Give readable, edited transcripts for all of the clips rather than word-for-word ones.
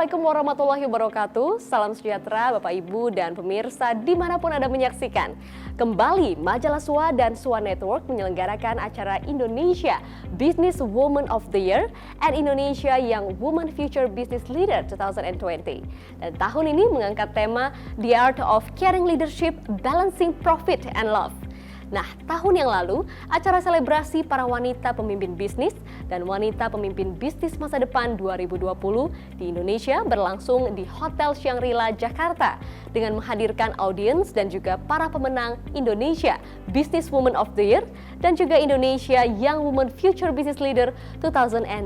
Assalamualaikum warahmatullahi wabarakatuh. Salam sejahtera Bapak Ibu dan pemirsa dimanapun Anda menyaksikan. Kembali Majalah SUA dan SUA Network menyelenggarakan acara Indonesia Business Woman of the Year and Indonesia Young Woman Future Business Leader 2020. Dan tahun ini mengangkat tema The Art of Caring Leadership, Balancing Profit and Love. Nah, tahun yang lalu, acara selebrasi para wanita pemimpin bisnis dan wanita pemimpin bisnis masa depan 2020 di Indonesia berlangsung di Hotel Shangri-La, Jakarta dengan menghadirkan audiens dan juga para pemenang Indonesia Business Woman of the Year dan juga Indonesia Young Woman Future Business Leader 2019.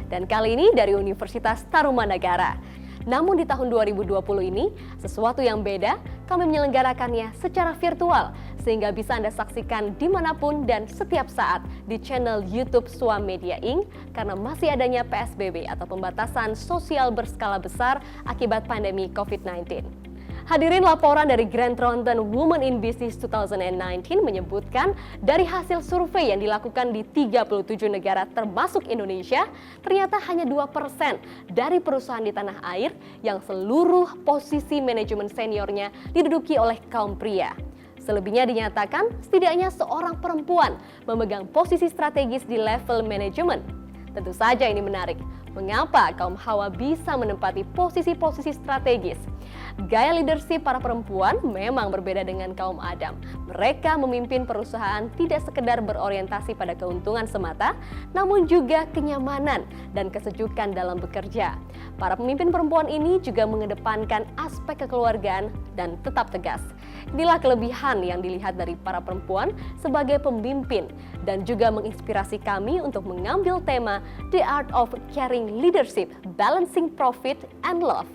Dan kali ini dari Universitas Tarumanagara. Namun di tahun 2020 ini, sesuatu yang beda, kami menyelenggarakannya secara virtual sehingga bisa Anda saksikan dimanapun dan setiap saat di channel YouTube SUA Media Inc. karena masih adanya PSBB atau pembatasan sosial berskala besar akibat pandemi COVID-19. Hadirin, laporan dari Grant Thornton Women in Business 2019 menyebutkan dari hasil survei yang dilakukan di 37 negara termasuk Indonesia, ternyata hanya 2% dari perusahaan di tanah air yang seluruh posisi manajemen seniornya diduduki oleh kaum pria. Selebihnya dinyatakan setidaknya seorang perempuan memegang posisi strategis di level manajemen. Tentu saja ini menarik. Mengapa kaum Hawa bisa menempati posisi-posisi strategis? Gaya leadership para perempuan memang berbeda dengan kaum Adam. Mereka memimpin perusahaan tidak sekedar berorientasi pada keuntungan semata, namun juga kenyamanan dan kesejukan dalam bekerja. Para pemimpin perempuan ini juga mengedepankan aspek kekeluargaan dan tetap tegas. Inilah kelebihan yang dilihat dari para perempuan sebagai pemimpin dan juga menginspirasi kami untuk mengambil tema The Art of Caring Leadership, Balancing Profit and Love.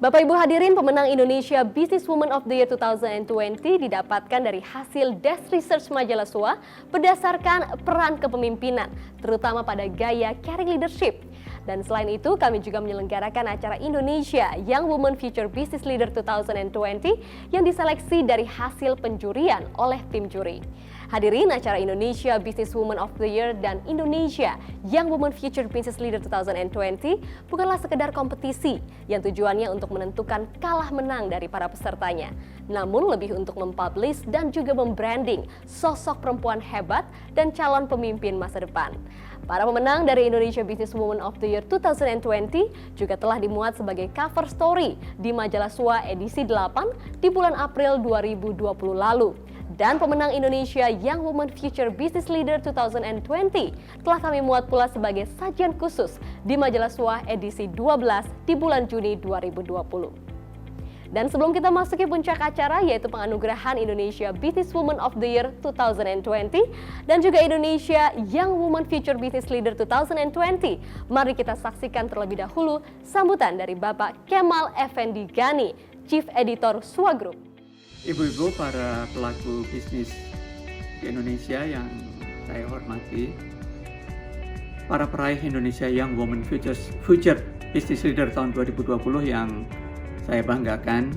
Bapak Ibu hadirin, pemenang Indonesia Business Woman of the Year 2020 didapatkan dari hasil Desk Research Majalah SUA berdasarkan peran kepemimpinan, terutama pada gaya caring leadership. Dan selain itu, kami juga menyelenggarakan acara Indonesia Young Woman Future Business Leader 2020 yang diseleksi dari hasil penjurian oleh tim juri. Hadirin, acara Indonesia Business Woman of the Year dan Indonesia Young Woman Future Business Leader 2020 bukanlah sekedar kompetisi yang tujuannya untuk menentukan kalah menang dari para pesertanya, namun lebih untuk mempublish dan juga membranding sosok perempuan hebat dan calon pemimpin masa depan. Para pemenang dari Indonesia Business Woman of the Year 2020 juga telah dimuat sebagai cover story di majalah SUA edisi 8 di bulan April 2020 lalu. Dan pemenang Indonesia Young Woman Future Business Leader 2020 telah kami muat pula sebagai sajian khusus di majalah SUA edisi 12 di bulan Juni 2020. Dan sebelum kita masuki puncak acara yaitu penganugerahan Indonesia Business Woman of the Year 2020 dan juga Indonesia Young Woman Future Business Leader 2020, mari kita saksikan terlebih dahulu sambutan dari Bapak Kemal Effendi Gani, Chief Editor SUA Group. Ibu-ibu para pelaku bisnis di Indonesia yang saya hormati, para peraih Indonesia Young Woman Future Business Leader tahun 2020 yang saya banggakan,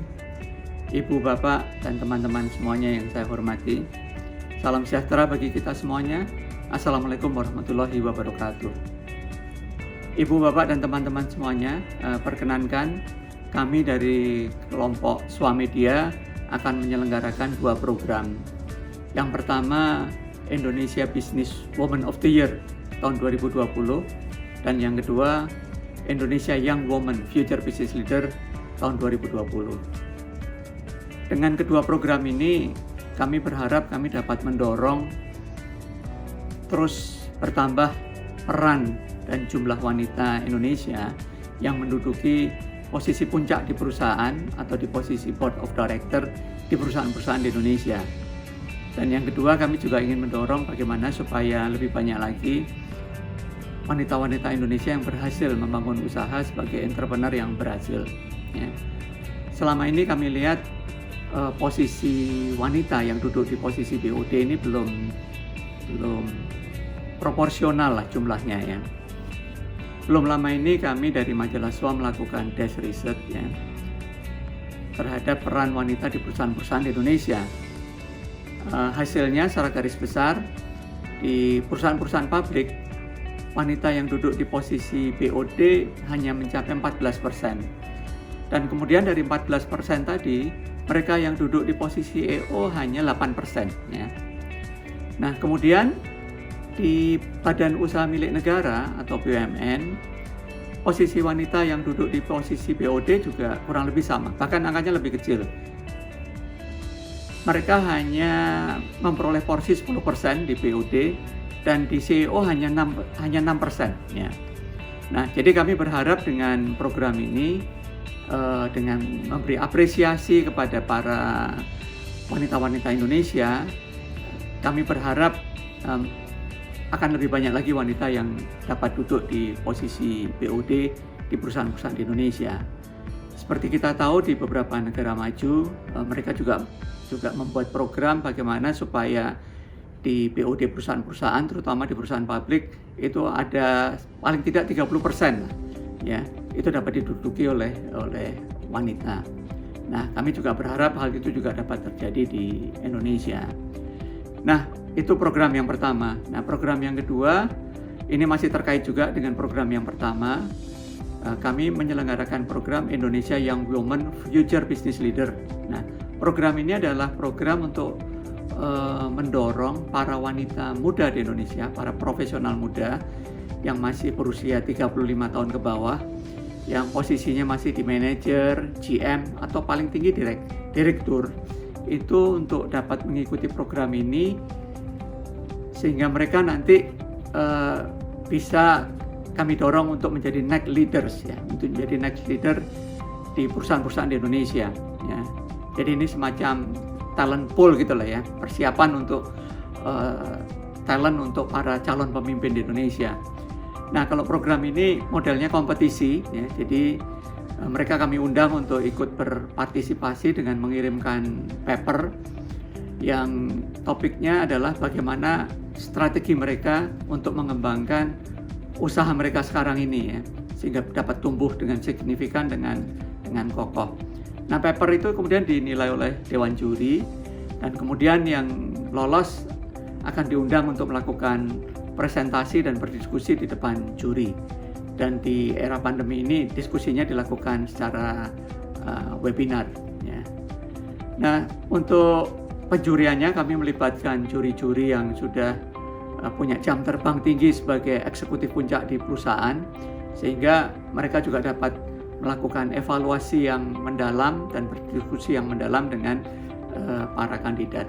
ibu, bapak, dan teman-teman semuanya yang saya hormati. Salam sejahtera bagi kita semuanya. Assalamualaikum warahmatullahi wabarakatuh. Ibu, bapak, dan teman-teman semuanya, perkenankan kami dari kelompok SUA Media akan menyelenggarakan dua program. Yang pertama, Indonesia Business Woman of the Year tahun 2020, dan yang kedua, Indonesia Young Woman Future Business Leader tahun 2020. Dengan kedua program ini, kami berharap kami dapat mendorong terus bertambah peran dan jumlah wanita Indonesia yang menduduki posisi puncak di perusahaan atau di posisi board of director di perusahaan-perusahaan di Indonesia. Dan yang kedua, kami juga ingin mendorong bagaimana supaya lebih banyak lagi wanita-wanita Indonesia yang berhasil membangun usaha sebagai entrepreneur yang berhasil. Ya. Selama ini kami lihat posisi wanita yang duduk di posisi BOD ini belum proporsional lah jumlahnya ya. Belum lama ini kami dari majalah SUA melakukan desk research ya, terhadap peran wanita di perusahaan-perusahaan di Indonesia. Hasilnya secara garis besar di perusahaan-perusahaan publik wanita yang duduk di posisi BOD hanya mencapai 14%. Dan kemudian dari 14% tadi, mereka yang duduk di posisi EO hanya 8%. Ya. Nah, kemudian di badan usaha milik negara atau BUMN, posisi wanita yang duduk di posisi BOD juga kurang lebih sama, bahkan angkanya lebih kecil. Mereka hanya memperoleh porsi 10% di BOD dan di CEO hanya 6%. Ya. Nah, jadi kami berharap dengan program ini, dengan memberi apresiasi kepada para wanita-wanita Indonesia, kami berharap akan lebih banyak lagi wanita yang dapat duduk di posisi BOD di perusahaan-perusahaan di Indonesia. Seperti kita tahu di beberapa negara maju, mereka juga membuat program bagaimana supaya di BOD perusahaan-perusahaan, terutama di perusahaan publik, itu ada paling tidak 30%, ya, itu dapat diduduki oleh wanita. Nah, kami juga berharap hal itu juga dapat terjadi di Indonesia. Nah, itu program yang pertama. Nah, program yang kedua, ini masih terkait juga dengan program yang pertama. Kami menyelenggarakan program Indonesia Young Women Future Business Leader. Nah, program ini adalah program untuk mendorong para wanita muda di Indonesia, para profesional muda yang masih berusia 35 tahun ke bawah, yang posisinya masih di manajer, GM, atau paling tinggi direktur, itu untuk dapat mengikuti program ini sehingga mereka nanti bisa kami dorong untuk menjadi next leaders, ya, untuk menjadi next leader di perusahaan-perusahaan di Indonesia, ya. Jadi ini semacam talent pool gitu lah, ya, persiapan untuk talent untuk para calon pemimpin di Indonesia. Nah, kalau program ini modelnya kompetisi, ya, jadi mereka kami undang untuk ikut berpartisipasi dengan mengirimkan paper yang topiknya adalah bagaimana strategi mereka untuk mengembangkan usaha mereka sekarang ini, ya, sehingga dapat tumbuh dengan signifikan, dengan kokoh. Nah, paper itu kemudian dinilai oleh Dewan Juri, dan kemudian yang lolos akan diundang untuk melakukan presentasi dan berdiskusi di depan juri. Dan di era pandemi ini diskusinya dilakukan secara webinar, ya. Nah, untuk penjuriannya kami melibatkan juri-juri yang sudah punya jam terbang tinggi sebagai eksekutif puncak di perusahaan, sehingga mereka juga dapat melakukan evaluasi yang mendalam dan berdiskusi yang mendalam dengan para kandidat.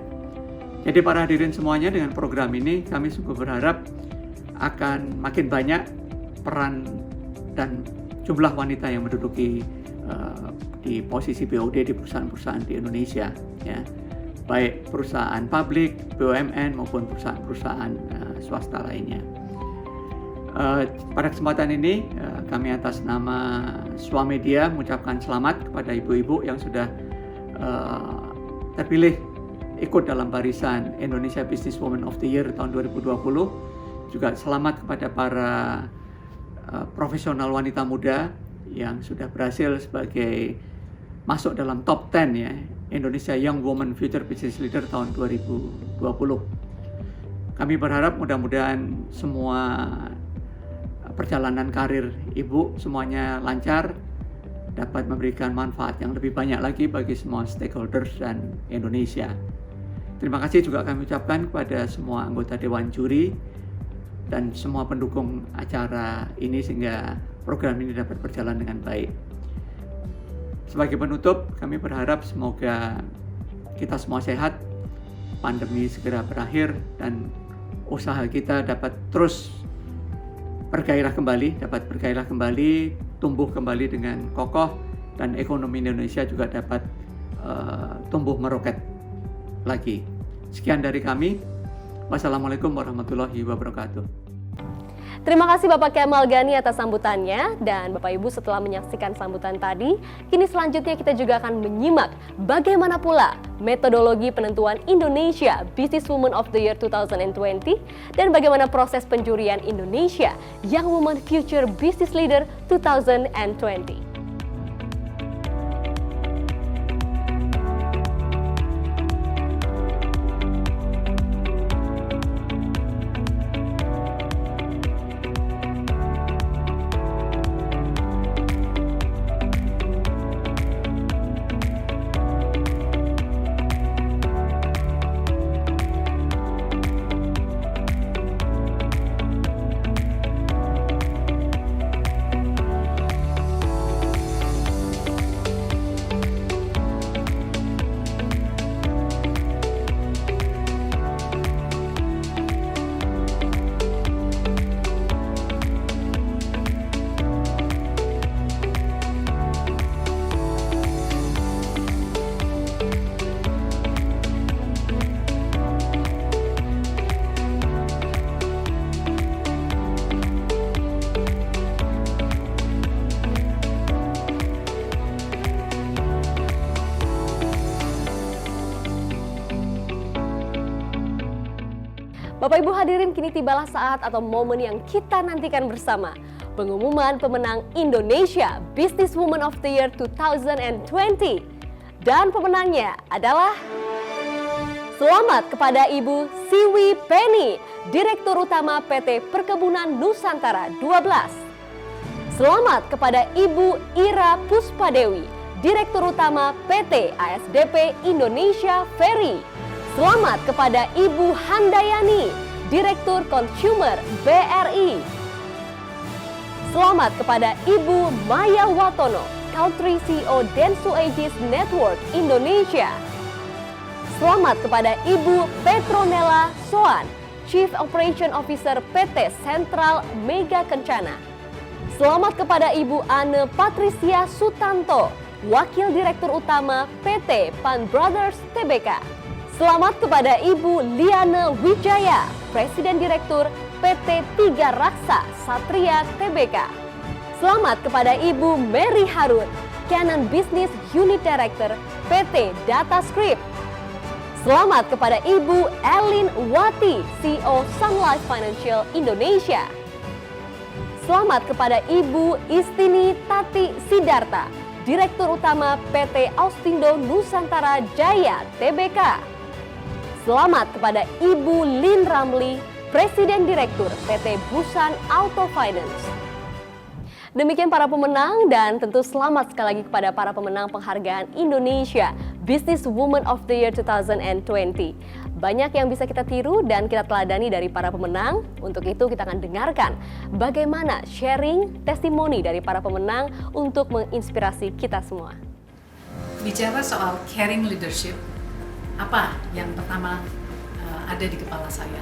Jadi para hadirin semuanya, dengan program ini kami sungguh berharap akan makin banyak peran dan jumlah wanita yang menduduki di posisi BOD di perusahaan-perusahaan di Indonesia, ya, baik perusahaan publik, BUMN maupun perusahaan-perusahaan swasta lainnya. Pada kesempatan ini kami atas nama Swamedia mengucapkan selamat kepada ibu-ibu yang sudah terpilih ikut dalam barisan Indonesia Business Woman of the Year tahun 2020. Juga selamat kepada para profesional wanita muda yang sudah berhasil sebagai masuk dalam top 10, ya, Indonesia Young Women Future Business Leader tahun 2020. Kami berharap mudah-mudahan semua perjalanan karir ibu semuanya lancar, dapat memberikan manfaat yang lebih banyak lagi bagi semua stakeholders dan Indonesia. Terima kasih juga kami ucapkan kepada semua anggota Dewan Juri dan semua pendukung acara ini sehingga program ini dapat berjalan dengan baik. Sebagai penutup, kami berharap semoga kita semua sehat, pandemi segera berakhir, dan usaha kita dapat terus bergairah kembali, tumbuh kembali dengan kokoh, dan ekonomi Indonesia juga dapat tumbuh meroket lagi. Sekian dari kami. Wassalamualaikum warahmatullahi wabarakatuh. Terima kasih Bapak Kemal Gani atas sambutannya, dan Bapak Ibu setelah menyaksikan sambutan tadi, kini selanjutnya kita juga akan menyimak bagaimana pula metodologi penentuan Indonesia Business Woman of the Year 2020 dan bagaimana proses penjurian Indonesia Young Women Future Business Leader 2020. Bapak Ibu hadirin, kini tibalah saat atau momen yang kita nantikan bersama. Pengumuman pemenang Indonesia Business Woman of the Year 2020. Dan pemenangnya adalah selamat kepada Ibu Siwi Penny, Direktur Utama PT Perkebunan Nusantara 12. Selamat kepada Ibu Ira Puspadewi, Direktur Utama PT ASDP Indonesia Ferry. Selamat kepada Ibu Handayani, Direktur Consumer BRI. Selamat kepada Ibu Maya Watono, Country CEO Densu Aegis Network Indonesia. Selamat kepada Ibu Petronella Soan, Chief Operation Officer PT Sentral Mega Kencana. Selamat kepada Ibu Anne Patricia Sutanto, Wakil Direktur Utama PT Pan Brothers Tbk. Selamat kepada Ibu Liana Wijaya, Presiden Direktur PT Tiga Raksa Satria Tbk. Selamat kepada Ibu Mary Harun, Canon Business Unit Director PT Datascript. Selamat kepada Ibu Elin Wati, CEO Sun Life Financial Indonesia. Selamat kepada Ibu Istini Tati Sidarta, Direktur Utama PT Austindo Nusantara Jaya Tbk. Selamat kepada Ibu Lin Ramli, Presiden Direktur PT Busan Auto Finance. Demikian para pemenang, dan tentu selamat sekali lagi kepada para pemenang penghargaan Indonesia Business Woman of the Year 2020. Banyak yang bisa kita tiru dan kita teladani dari para pemenang. Untuk itu kita akan dengarkan bagaimana sharing testimoni dari para pemenang untuk menginspirasi kita semua. Bicara soal caring leadership, apa yang pertama ada di kepala saya?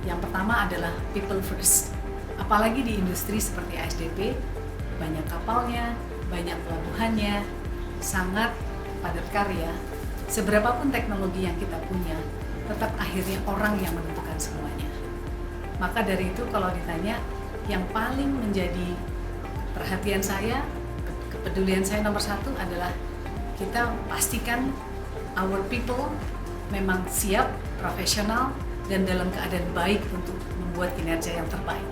Yang pertama adalah people first. Apalagi di industri seperti ASDP, banyak kapalnya, banyak pelabuhannya, sangat padat karya. Seberapapun teknologi yang kita punya, tetap akhirnya orang yang menentukan semuanya. Maka dari itu kalau ditanya, yang paling menjadi perhatian saya, kepedulian saya nomor satu adalah kita pastikan our people memang siap, profesional, dan dalam keadaan baik untuk membuat kinerja yang terbaik.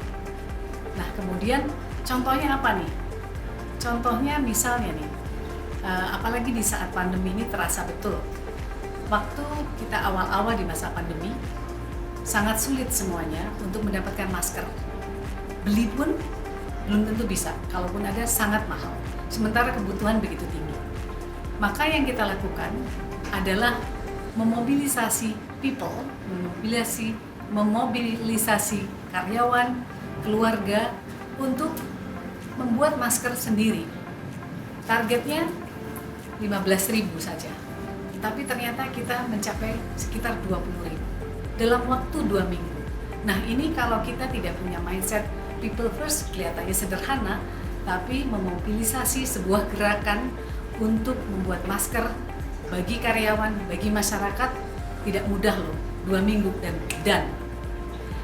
Nah kemudian contohnya apa nih? Contohnya misalnya nih, apalagi di saat pandemi ini terasa betul. Waktu kita awal-awal di masa pandemi, sangat sulit semuanya untuk mendapatkan masker. Beli pun belum tentu bisa, kalaupun ada sangat mahal. Sementara kebutuhan begitu tinggi. Maka yang kita lakukan adalah memobilisasi people, memobilisasi karyawan, keluarga untuk membuat masker sendiri. Targetnya 15.000 saja. Tapi ternyata kita mencapai sekitar 20.000 dalam waktu 2 minggu. Nah ini kalau kita tidak punya mindset people first, kelihatannya sederhana, tapi memobilisasi sebuah gerakan untuk membuat masker bagi karyawan, bagi masyarakat tidak mudah loh, 2 minggu dan.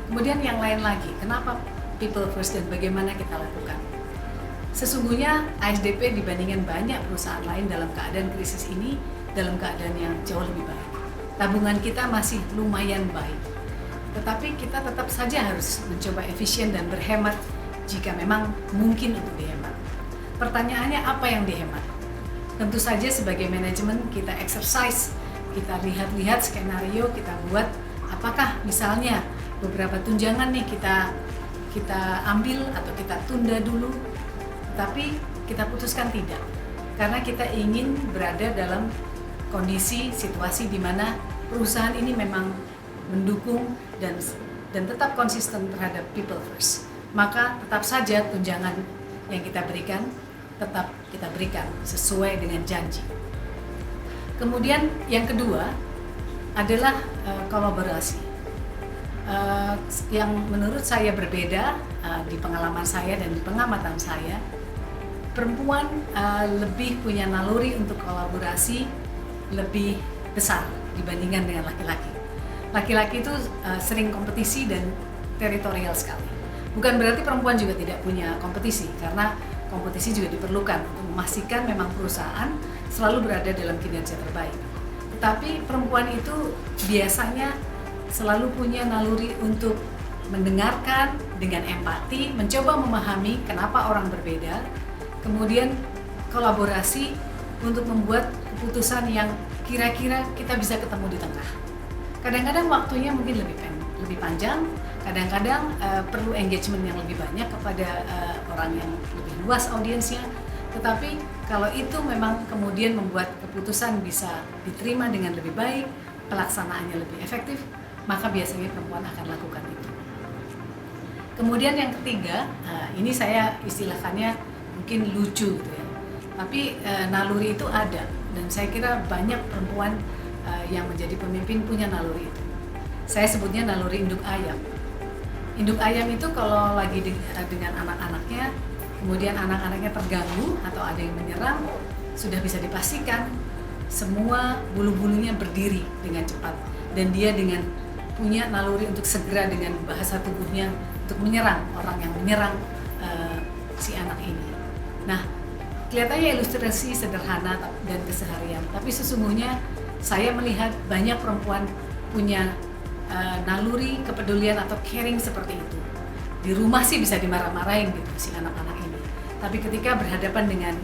Kemudian yang lain lagi, kenapa people first dan bagaimana kita lakukan? Sesungguhnya ASDP dibandingkan banyak perusahaan lain dalam keadaan krisis ini, dalam keadaan yang jauh lebih baik. Tabungan kita masih lumayan baik. Tetapi kita tetap saja harus mencoba efisien dan berhemat jika memang mungkin untuk dihemat. Pertanyaannya apa yang dihemat? Tentu saja sebagai manajemen kita exercise, kita lihat-lihat skenario, kita buat apakah misalnya beberapa tunjangan nih kita ambil atau kita tunda dulu, tapi kita putuskan tidak. Karena kita ingin berada dalam kondisi situasi di mana perusahaan ini memang mendukung dan tetap konsisten terhadap people first. Maka tetap saja tunjangan yang kita berikan tetap kita berikan sesuai dengan janji. Kemudian yang kedua adalah kolaborasi. Yang menurut saya berbeda di pengalaman saya dan di pengamatan saya, perempuan lebih punya naluri untuk kolaborasi lebih besar dibandingkan dengan laki-laki. Laki-laki itu sering kompetisi dan teritorial sekali. Bukan berarti perempuan juga tidak punya kompetisi, karena kompetisi juga diperlukan untuk memastikan memang perusahaan selalu berada dalam kinerja terbaik. Tetapi perempuan itu biasanya selalu punya naluri untuk mendengarkan dengan empati, mencoba memahami kenapa orang berbeda, kemudian kolaborasi untuk membuat keputusan yang kira-kira kita bisa ketemu di tengah. Kadang-kadang waktunya mungkin lebih panjang, kadang-kadang perlu engagement yang lebih banyak kepada orang yang lebih luas audiensnya, tetapi kalau itu memang kemudian membuat keputusan bisa diterima dengan lebih baik, pelaksanaannya lebih efektif, maka biasanya perempuan akan lakukan itu. Kemudian yang ketiga, ini saya istilahkannya mungkin lucu gitu ya, tapi naluri itu ada, dan saya kira banyak perempuan yang menjadi pemimpin punya naluri itu. Saya sebutnya naluri induk ayam. Induk ayam itu kalau lagi dengan anak-anaknya, kemudian anak-anaknya terganggu atau ada yang menyerang, sudah bisa dipastikan semua bulu-bulunya berdiri dengan cepat, dan dia dengan punya naluri untuk segera dengan bahasa tubuhnya untuk menyerang orang yang menyerang si anak ini. Nah, kelihatannya ilustrasi sederhana dan keseharian, tapi sesungguhnya saya melihat banyak perempuan punya naluri kepedulian atau caring seperti itu. Di rumah sih bisa dimarah-marahin gitu si anak-anak ini, tapi ketika berhadapan dengan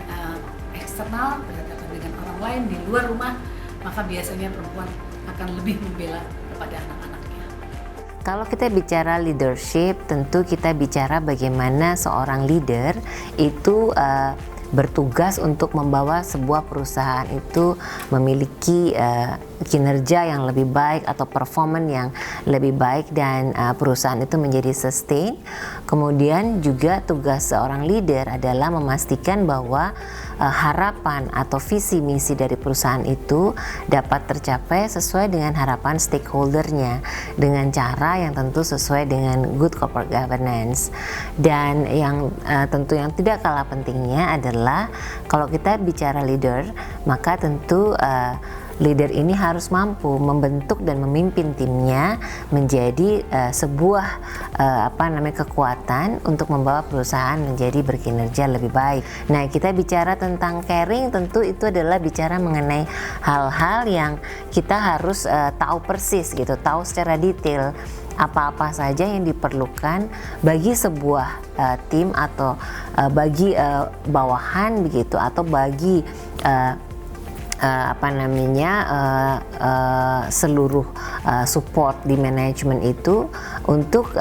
eksternal, berhadapan dengan orang lain di luar rumah, maka biasanya perempuan akan lebih membela kepada anak-anaknya. Kalau kita bicara leadership, tentu kita bicara bagaimana seorang leader itu bertugas untuk membawa sebuah perusahaan itu memiliki kinerja yang lebih baik atau performan yang lebih baik, dan perusahaan itu menjadi sustain. Kemudian juga tugas seorang leader adalah memastikan bahwa harapan atau visi misi dari perusahaan itu dapat tercapai sesuai dengan harapan stakeholdernya dengan cara yang tentu sesuai dengan good corporate governance. Dan yang tentu yang tidak kalah pentingnya adalah kalau kita bicara leader, maka tentu leader ini harus mampu membentuk dan memimpin timnya menjadi sebuah kekuatan untuk membawa perusahaan menjadi berkinerja lebih baik. Nah, kita bicara tentang caring, tentu itu adalah bicara mengenai hal-hal yang kita harus tahu persis gitu, tahu secara detail apa-apa saja yang diperlukan bagi sebuah tim atau bagi bawahan begitu, atau bagi seluruh support di manajemen itu untuk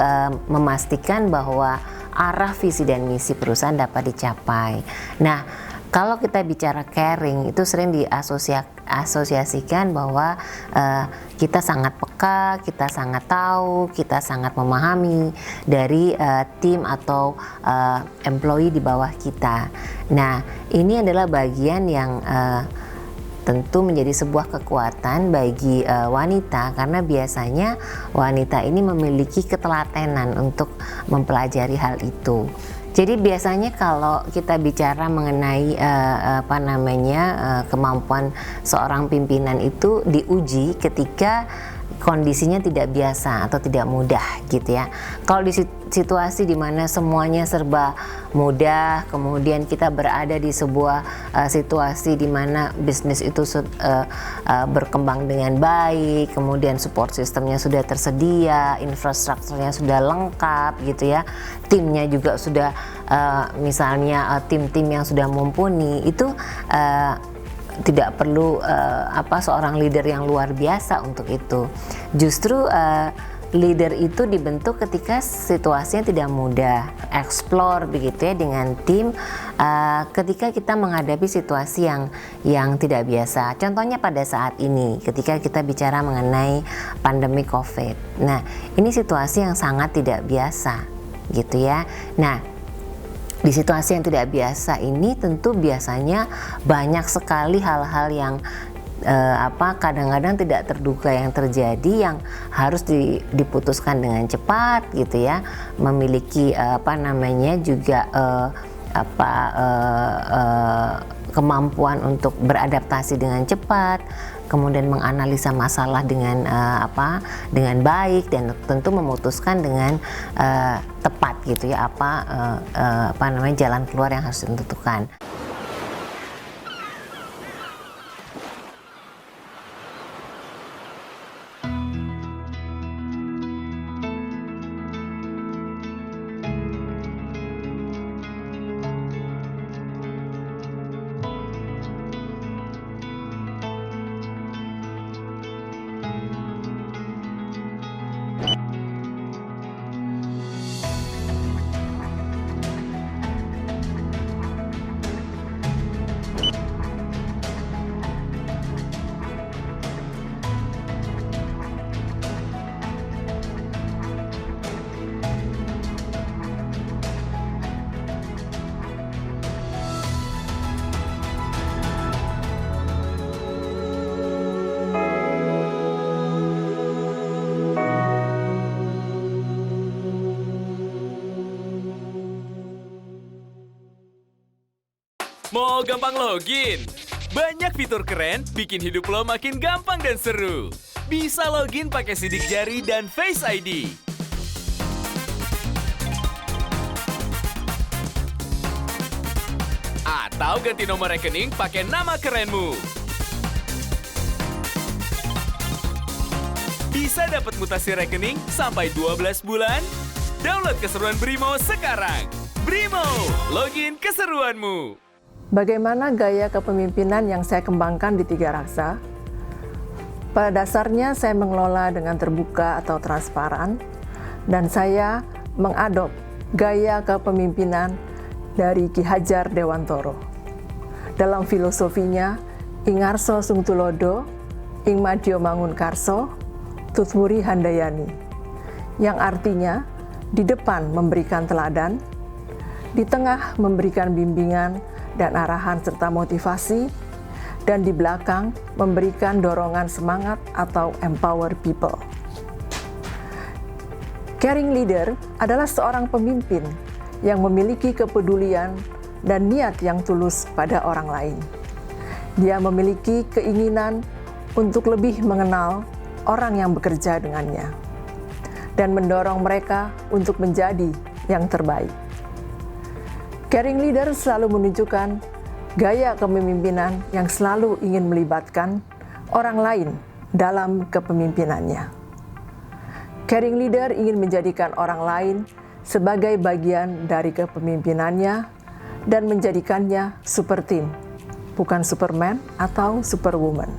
memastikan bahwa arah visi dan misi perusahaan dapat dicapai. Nah, kalau kita bicara caring itu sering diasosiasikan bahwa kita sangat peka, kita sangat tahu, kita sangat memahami dari tim atau employee di bawah kita. Nah, ini adalah bagian yang tentu menjadi sebuah kekuatan bagi wanita, karena biasanya wanita ini memiliki ketelatenan untuk mempelajari hal itu. Jadi biasanya kalau kita bicara mengenai kemampuan seorang pimpinan itu diuji ketika kondisinya tidak biasa atau tidak mudah gitu ya. Kalau di situasi di mana semuanya serba mudah, kemudian kita berada di sebuah situasi di mana bisnis itu berkembang dengan baik, kemudian support sistemnya sudah tersedia, infrastrukturnya sudah lengkap gitu ya, timnya juga sudah misalnya tim-tim yang sudah mumpuni, itu tidak perlu seorang leader yang luar biasa untuk itu. Justru leader itu dibentuk ketika situasinya tidak mudah, explore begitu ya dengan tim ketika kita menghadapi situasi yang tidak biasa. Contohnya pada saat ini ketika kita bicara mengenai pandemi COVID. Nah, ini situasi yang sangat tidak biasa gitu ya. Nah, di situasi yang tidak biasa ini tentu biasanya banyak sekali hal-hal yang kadang-kadang tidak terduga yang terjadi, yang harus diputuskan dengan cepat gitu ya, memiliki juga kemampuan untuk beradaptasi dengan cepat, kemudian menganalisa masalah dengan baik, dan tentu memutuskan dengan tepat gitu ya jalan keluar yang harus ditentukan. Mau gampang login? Banyak fitur keren bikin hidup lo makin gampang dan seru. Bisa login pakai sidik jari dan Face ID. Atau ganti nomor rekening pakai nama kerenmu. Bisa dapat mutasi rekening sampai 12 bulan? Download keseruan Brimo sekarang. Brimo, login keseruanmu. Bagaimana gaya kepemimpinan yang saya kembangkan di Tiga Raksa? Pada dasarnya saya mengelola dengan terbuka atau transparan, dan saya mengadop gaya kepemimpinan dari Ki Hajar Dewantoro. Dalam filosofinya, Ingarso Sungtulodo, Ing Madyo Mangunkarso, Tutmuri Handayani, yang artinya di depan memberikan teladan, di tengah memberikan bimbingan dan arahan serta motivasi, dan di belakang memberikan dorongan semangat atau empower people. Caring leader adalah seorang pemimpin yang memiliki kepedulian dan niat yang tulus pada orang lain. Dia memiliki keinginan untuk lebih mengenal orang yang bekerja dengannya dan mendorong mereka untuk menjadi yang terbaik. Caring leader selalu menunjukkan gaya kepemimpinan yang selalu ingin melibatkan orang lain dalam kepemimpinannya. Caring leader ingin menjadikan orang lain sebagai bagian dari kepemimpinannya dan menjadikannya super team, bukan superman atau superwoman.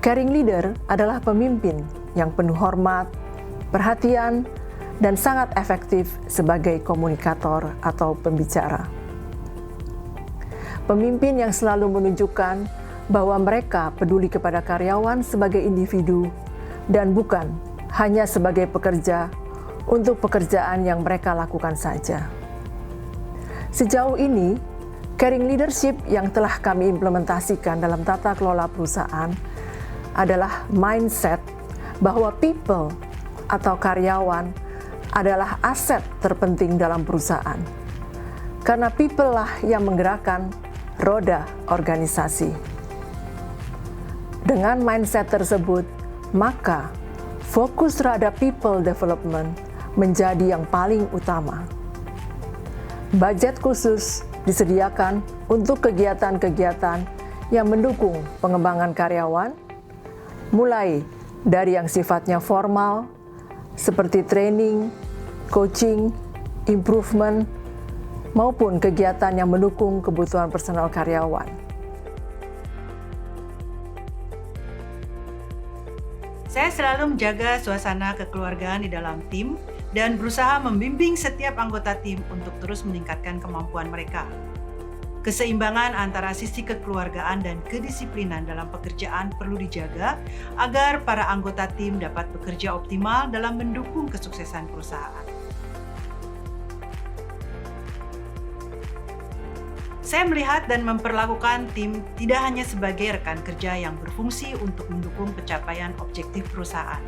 Caring leader adalah pemimpin yang penuh hormat, perhatian, dan sangat efektif sebagai komunikator atau pembicara. Pemimpin yang selalu menunjukkan bahwa mereka peduli kepada karyawan sebagai individu dan bukan hanya sebagai pekerja untuk pekerjaan yang mereka lakukan saja. Sejauh ini, caring leadership yang telah kami implementasikan dalam tata kelola perusahaan adalah mindset bahwa people atau karyawan adalah aset terpenting dalam perusahaan. Karena people lah yang menggerakkan roda organisasi. Dengan mindset tersebut, maka fokus terhadap people development menjadi yang paling utama. Budget khusus disediakan untuk kegiatan-kegiatan yang mendukung pengembangan karyawan, mulai dari yang sifatnya formal, seperti training, coaching, improvement, maupun kegiatan yang mendukung kebutuhan personal karyawan. Saya selalu menjaga suasana kekeluargaan di dalam tim dan berusaha membimbing setiap anggota tim untuk terus meningkatkan kemampuan mereka. Keseimbangan antara sisi kekeluargaan dan kedisiplinan dalam pekerjaan perlu dijaga agar para anggota tim dapat bekerja optimal dalam mendukung kesuksesan perusahaan. Saya melihat dan memperlakukan tim tidak hanya sebagai rekan kerja yang berfungsi untuk mendukung pencapaian objektif perusahaan,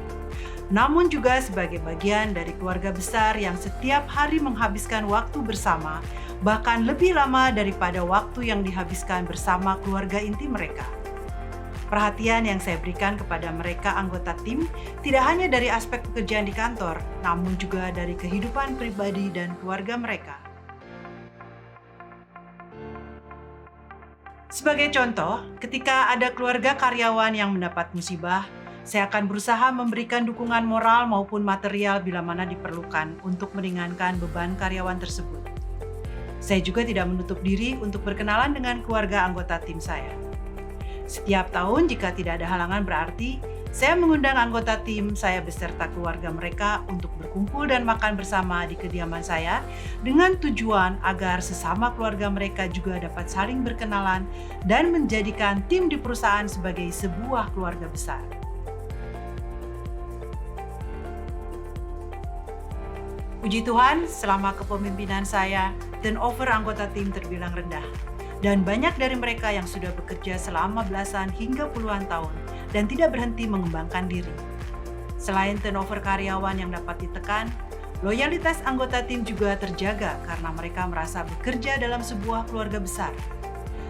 namun juga sebagai bagian dari keluarga besar yang setiap hari menghabiskan waktu bersama, bahkan lebih lama daripada waktu yang dihabiskan bersama keluarga inti mereka. Perhatian yang saya berikan kepada mereka anggota tim tidak hanya dari aspek pekerjaan di kantor, namun juga dari kehidupan pribadi dan keluarga mereka. Sebagai contoh, ketika ada keluarga karyawan yang mendapat musibah, saya akan berusaha memberikan dukungan moral maupun material bila mana diperlukan untuk meringankan beban karyawan tersebut. Saya juga tidak menutup diri untuk berkenalan dengan keluarga anggota tim saya. Setiap tahun jika tidak ada halangan berarti, saya mengundang anggota tim saya beserta keluarga mereka untuk berkumpul dan makan bersama di kediaman saya dengan tujuan agar sesama keluarga mereka juga dapat saling berkenalan dan menjadikan tim di perusahaan sebagai sebuah keluarga besar. Puji Tuhan, selama kepemimpinan saya, turnover anggota tim terbilang rendah. Dan banyak dari mereka yang sudah bekerja selama belasan hingga puluhan tahun dan tidak berhenti mengembangkan diri. Selain turnover karyawan yang dapat ditekan, Loyalitas anggota tim juga terjaga karena mereka merasa bekerja dalam sebuah keluarga besar.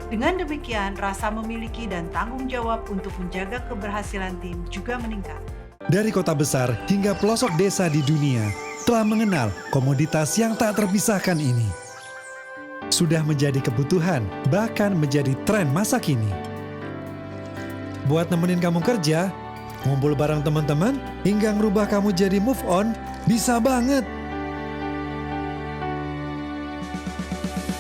Dengan demikian, rasa memiliki dan tanggung jawab untuk menjaga keberhasilan tim juga meningkat. Dari kota besar hingga pelosok desa di dunia, telah mengenal komoditas yang tak terpisahkan ini. Sudah menjadi kebutuhan, bahkan menjadi tren masa kini. Buat nemenin kamu kerja, ngumpul bareng teman-teman, hingga ngerubah kamu jadi move on, bisa banget.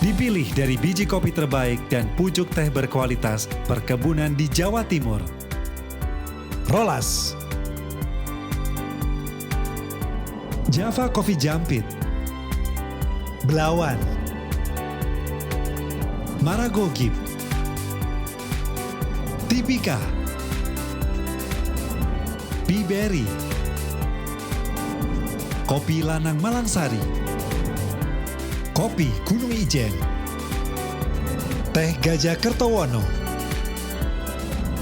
Dipilih dari biji kopi terbaik dan pucuk teh berkualitas perkebunan di Jawa Timur. Rolas, Java Coffee Jampit, Belawan, Maragogip, Tipika, Biberi, Kopi Lanang Malangsari, Kopi Gunung Ijen, Teh Gajah Kertowono,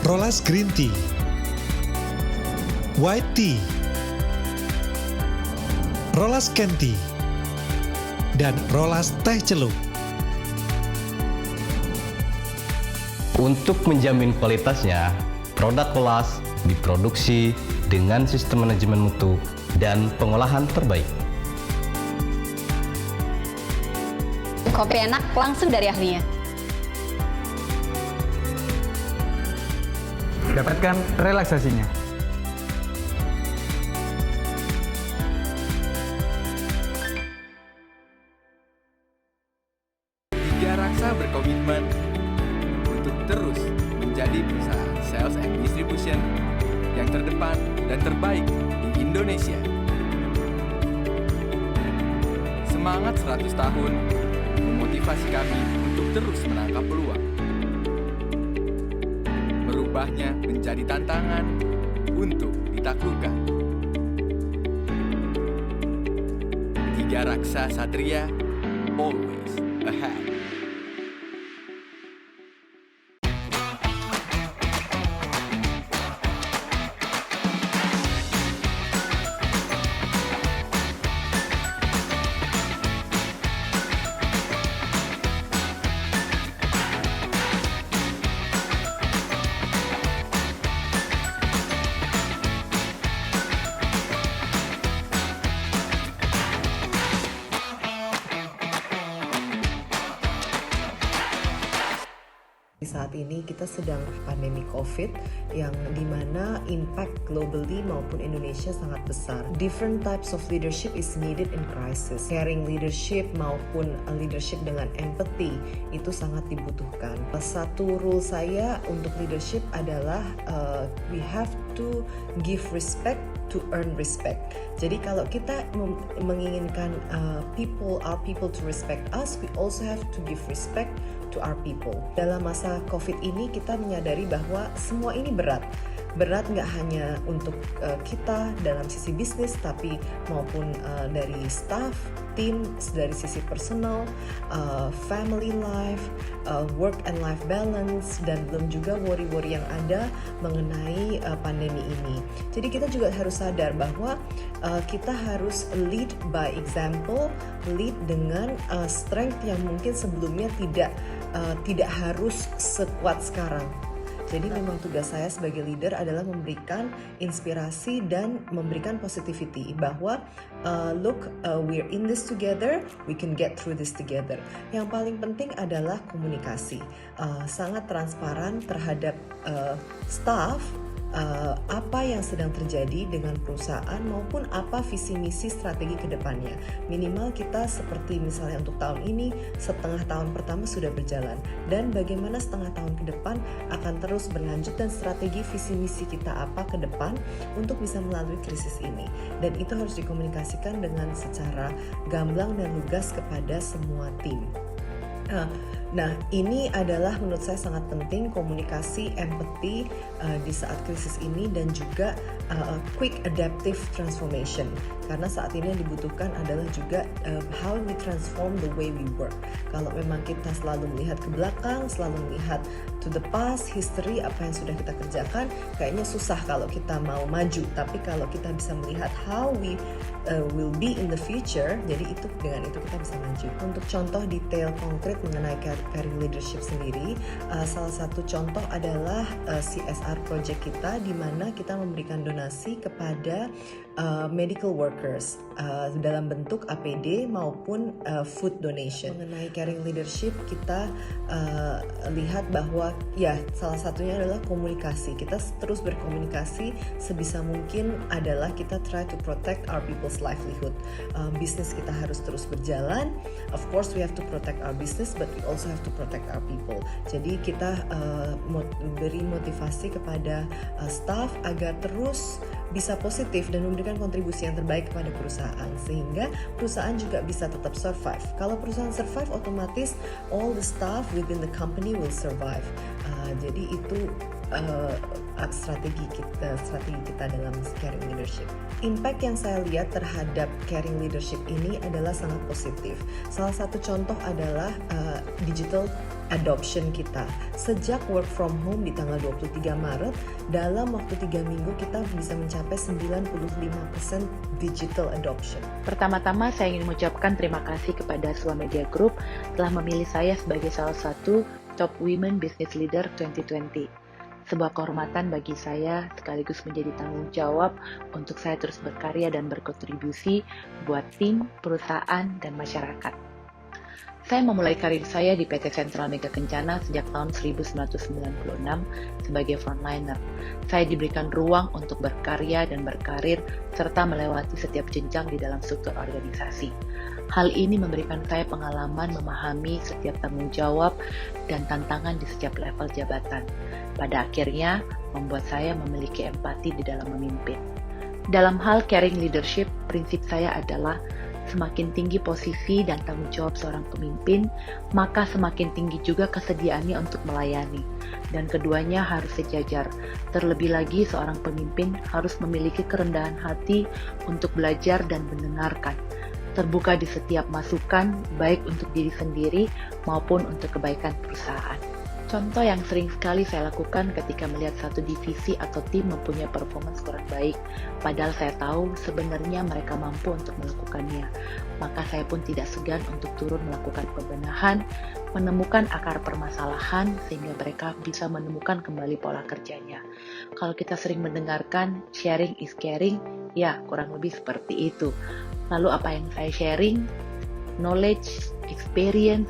Rolas Green Tea, White Tea, Rolas Kenti, dan Rolas Teh Celup. Untuk menjamin kualitasnya, produk Rolas diproduksi dengan sistem manajemen mutu dan pengolahan terbaik. Kopi enak langsung dari ahlinya. Dapatkan relaksasinya. Tiga Raksa berkomitmen untuk terus menjadi perusahaan sales and distribution yang terdepan dan terbaik di Indonesia. Semangat 100 tahun memotivasi kami untuk terus menangkap peluang. Merubahnya menjadi tantangan untuk ditaklukkan. Tiga Raksa Satria, always ahead. Saat ini kita sedang pandemi COVID yang dimana impact globally maupun Indonesia sangat besar. Different types of leadership is needed in crisis. Caring leadership maupun leadership dengan empathy itu sangat dibutuhkan. Satu rule saya untuk leadership adalah we have to give respect to earn respect. Jadi kalau kita menginginkan our people to respect us, we also have to give respect to our people. Dalam masa COVID ini kita menyadari bahwa semua ini berat. Berat nggak hanya untuk kita dalam sisi bisnis, tapi maupun dari staff, tim, dari sisi personal, family life, work and life balance, dan belum juga worry-worry yang ada mengenai pandemi ini. Jadi kita juga harus sadar bahwa kita harus lead by example, lead dengan strength yang mungkin sebelumnya tidak harus sekuat sekarang. Jadi memang tugas saya sebagai leader adalah memberikan inspirasi dan memberikan positivity bahwa look, we're in this together, we can get through this together. Yang paling penting adalah komunikasi, sangat transparan terhadap staff, apa yang sedang terjadi dengan perusahaan maupun apa visi misi strategi ke depannya. Minimal kita seperti misalnya untuk tahun ini, setengah tahun pertama sudah berjalan, dan bagaimana setengah tahun ke depan akan terus berlanjut, dan strategi visi misi kita apa ke depan untuk bisa melalui krisis ini. Dan itu harus dikomunikasikan dengan secara gamblang dan lugas kepada semua tim. Nah, ini adalah menurut saya sangat penting, komunikasi, empathy di saat krisis ini, dan juga quick adaptive transformation. Karena saat ini yang dibutuhkan adalah juga how we transform the way we work. Kalau memang kita selalu melihat ke belakang, selalu melihat to the past, history, apa yang sudah kita kerjakan, kayaknya susah kalau kita mau maju. Tapi kalau kita bisa melihat how we will be in the future, jadi itu dengan itu kita bisa maju. Untuk contoh detail konkret mengenai caring leadership sendiri, salah satu contoh adalah CSR project kita, di mana kita memberikan donasi kepada medical workers dalam bentuk APD maupun food donation. Mengenai caring leadership, kita lihat bahwa ya salah satunya adalah komunikasi. Kita terus berkomunikasi sebisa mungkin adalah kita try to protect our people's livelihood. Bisnis kita harus terus berjalan. Of course we have to protect our business, but we also have to protect our people. Jadi kita beri motivasi kepada staff agar terus bisa positif dan memberikan kontribusi yang terbaik kepada perusahaan, sehingga perusahaan juga bisa tetap survive. Kalau perusahaan survive, otomatis all the staff within the company will survive. Jadi itu strategi kita dalam caring leadership. Impact yang saya lihat terhadap caring leadership ini adalah sangat positif. Salah satu contoh adalah digital adoption kita. Sejak work from home di tanggal 23 Maret, dalam waktu 3 minggu kita bisa mencapai 95% digital adoption. Pertama-tama saya ingin mengucapkan terima kasih kepada Sua Media Group telah memilih saya sebagai salah satu Top Women Business Leader 2020. Sebuah kehormatan bagi saya sekaligus menjadi tanggung jawab untuk saya terus berkarya dan berkontribusi buat tim, perusahaan, dan masyarakat. Saya memulai karir saya di PT Sentral Mega Kencana sejak tahun 1996 sebagai frontliner. Saya diberikan ruang untuk berkarya dan berkarir serta melewati setiap jenjang di dalam struktur organisasi. Hal ini memberikan saya pengalaman memahami setiap tanggung jawab dan tantangan di setiap level jabatan. Pada akhirnya, membuat saya memiliki empati di dalam memimpin. Dalam hal caring leadership, prinsip saya adalah semakin tinggi posisi dan tanggung jawab seorang pemimpin, maka semakin tinggi juga kesediaannya untuk melayani. Dan keduanya harus sejajar. Terlebih lagi, seorang pemimpin harus memiliki kerendahan hati untuk belajar dan mendengarkan. Terbuka di setiap masukan, baik untuk diri sendiri maupun untuk kebaikan perusahaan. Contoh yang sering sekali saya lakukan ketika melihat satu divisi atau tim mempunyai performance kurang baik, padahal saya tahu sebenarnya mereka mampu untuk melakukannya. Maka saya pun tidak segan untuk turun melakukan pembenahan, menemukan akar permasalahan sehingga mereka bisa menemukan kembali pola kerjanya. Kalau kita sering mendengarkan sharing is caring, ya kurang lebih seperti itu. Lalu apa yang saya sharing? Knowledge, experience,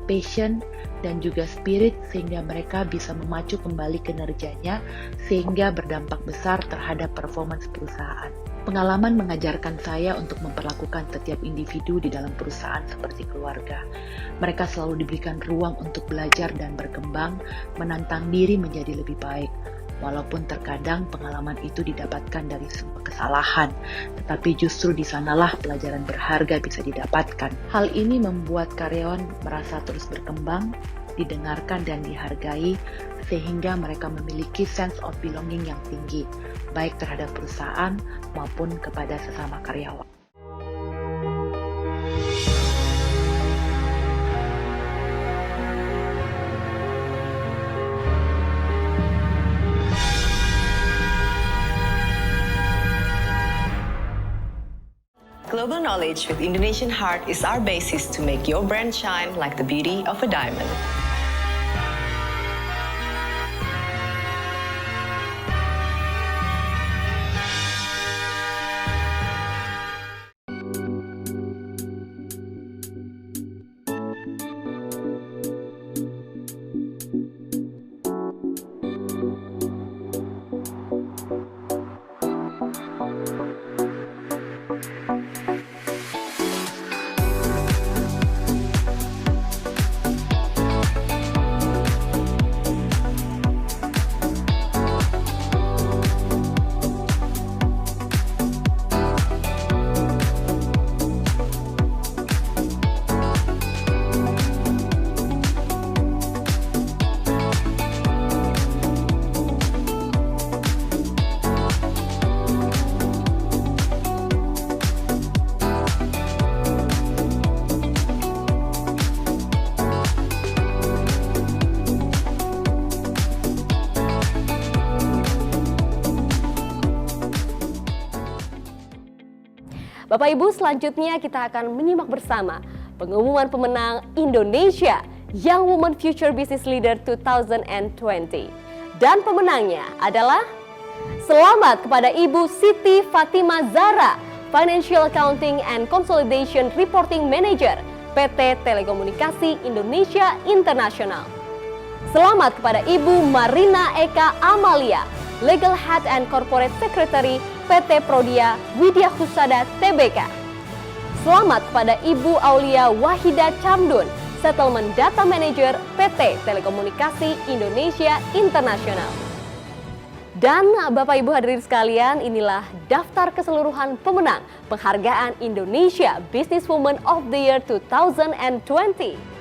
passion, dan juga spirit sehingga mereka bisa memacu kembali kinerjanya sehingga berdampak besar terhadap performance perusahaan. Pengalaman mengajarkan saya untuk memperlakukan setiap individu di dalam perusahaan seperti keluarga. Mereka selalu diberikan ruang untuk belajar dan berkembang, menantang diri menjadi lebih baik. Walaupun terkadang pengalaman itu didapatkan dari sebuah kesalahan, tetapi justru di sanalah pelajaran berharga bisa didapatkan. Hal ini membuat karyawan merasa terus berkembang, didengarkan dan dihargai, sehingga mereka memiliki sense of belonging yang tinggi, baik terhadap perusahaan maupun kepada sesama karyawan. Global knowledge with Indonesian heart is our basis to make your brand shine like the beauty of a diamond. Bapak Ibu, selanjutnya kita akan menyimak bersama pengumuman pemenang Indonesia Young Women Future Business Leader 2020. Dan pemenangnya adalah selamat kepada Ibu Siti Fatima Zara, Financial Accounting and Consolidation Reporting Manager PT Telekomunikasi Indonesia International. Selamat kepada Ibu Marina Eka Amalia, Legal Head and Corporate Secretary PT Prodia Widya Husada Tbk. Selamat kepada Ibu Aulia Wahida Camdun, Settlement Data Manager PT Telekomunikasi Indonesia International. Dan Bapak Ibu hadirin sekalian, inilah daftar keseluruhan pemenang penghargaan Indonesia Businesswoman of the Year 2020.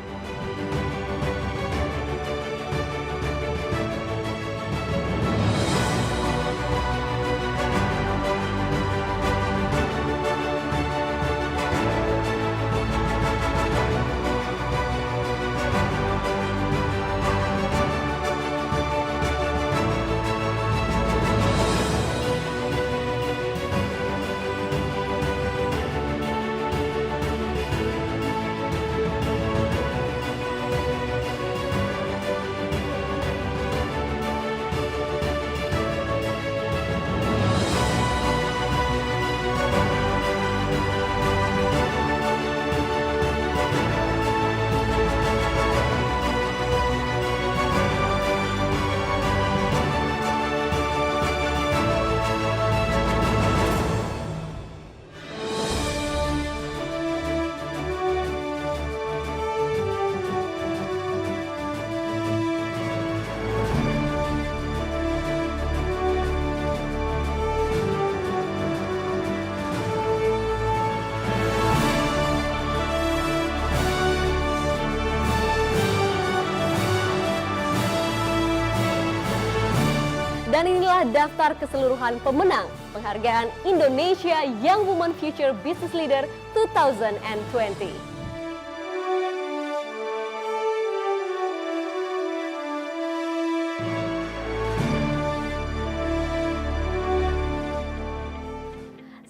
Dan inilah daftar keseluruhan pemenang penghargaan Indonesia Young Women Future Business Leader 2020.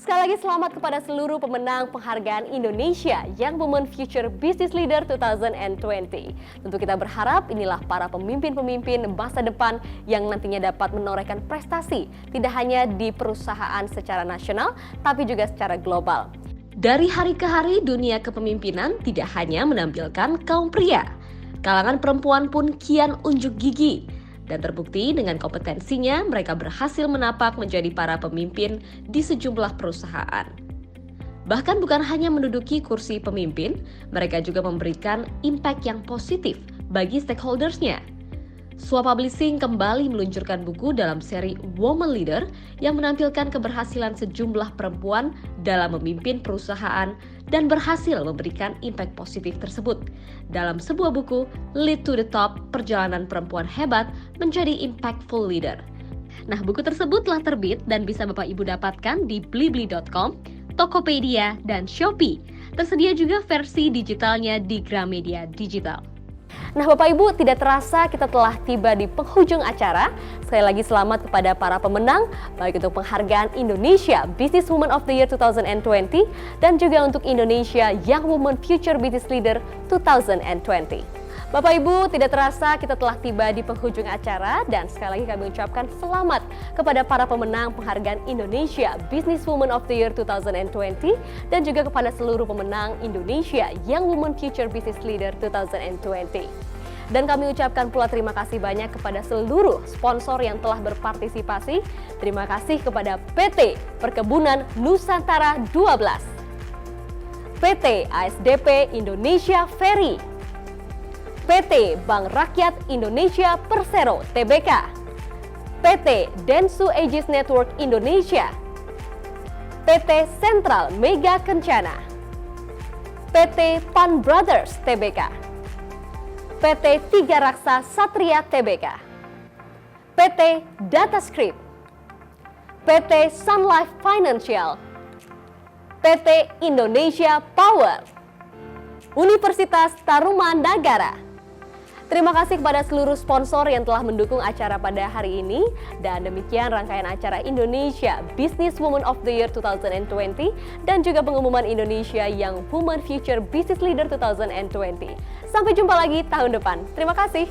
Sekali lagi selamat kepada seluruh pemenang penghargaan Indonesia Young Women Future Business Leader 2020. Tentu kita berharap inilah para pemimpin-pemimpin masa depan yang nantinya dapat menorehkan prestasi tidak hanya di perusahaan secara nasional tapi juga secara global. Dari hari ke hari dunia kepemimpinan tidak hanya menampilkan kaum pria. Kalangan perempuan pun kian unjuk gigi. Dan terbukti dengan kompetensinya mereka berhasil menapak menjadi para pemimpin di sejumlah perusahaan. Bahkan bukan hanya menduduki kursi pemimpin, mereka juga memberikan impact yang positif bagi stakeholders-nya. Swa Publishing kembali meluncurkan buku dalam seri Woman Leader yang menampilkan keberhasilan sejumlah perempuan dalam memimpin perusahaan dan berhasil memberikan impact positif tersebut. Dalam sebuah buku, Lead to the Top, Perjalanan Perempuan Hebat Menjadi Impactful Leader. Nah, buku tersebut telah terbit dan bisa Bapak Ibu dapatkan di blibli.com, Tokopedia, dan Shopee. Tersedia juga versi digitalnya di Gramedia Digital. Nah Bapak Ibu, tidak terasa kita telah tiba di penghujung acara. Sekali lagi selamat kepada para pemenang, baik untuk penghargaan Indonesia Businesswoman of the Year 2020 dan juga untuk Indonesia Young Women Future Business Leader 2020. Bapak Ibu, tidak terasa kita telah tiba di penghujung acara dan sekali lagi kami ucapkan selamat kepada para pemenang penghargaan Indonesia Businesswoman of the Year 2020 dan juga kepada seluruh pemenang Indonesia Young Women Future Business Leader 2020. Dan kami ucapkan pula terima kasih banyak kepada seluruh sponsor yang telah berpartisipasi. Terima kasih kepada PT Perkebunan Nusantara 12, PT ASDP Indonesia Ferry, PT Bank Rakyat Indonesia Persero Tbk, PT Densu Aegis Network Indonesia, PT Sentral Mega Kencana, PT Pan Brothers Tbk, PT Tiga Raksa Satria Tbk, PT Datascript, PT Sun Life Financial, PT Indonesia Power, Universitas Tarumanagara, Terima kasih kepada seluruh sponsor yang telah mendukung acara pada hari ini. Dan demikian rangkaian acara Indonesia Business Woman of the Year 2020 dan juga pengumuman Indonesia Young Women Future Business Leader 2020. Sampai jumpa lagi tahun depan. Terima kasih.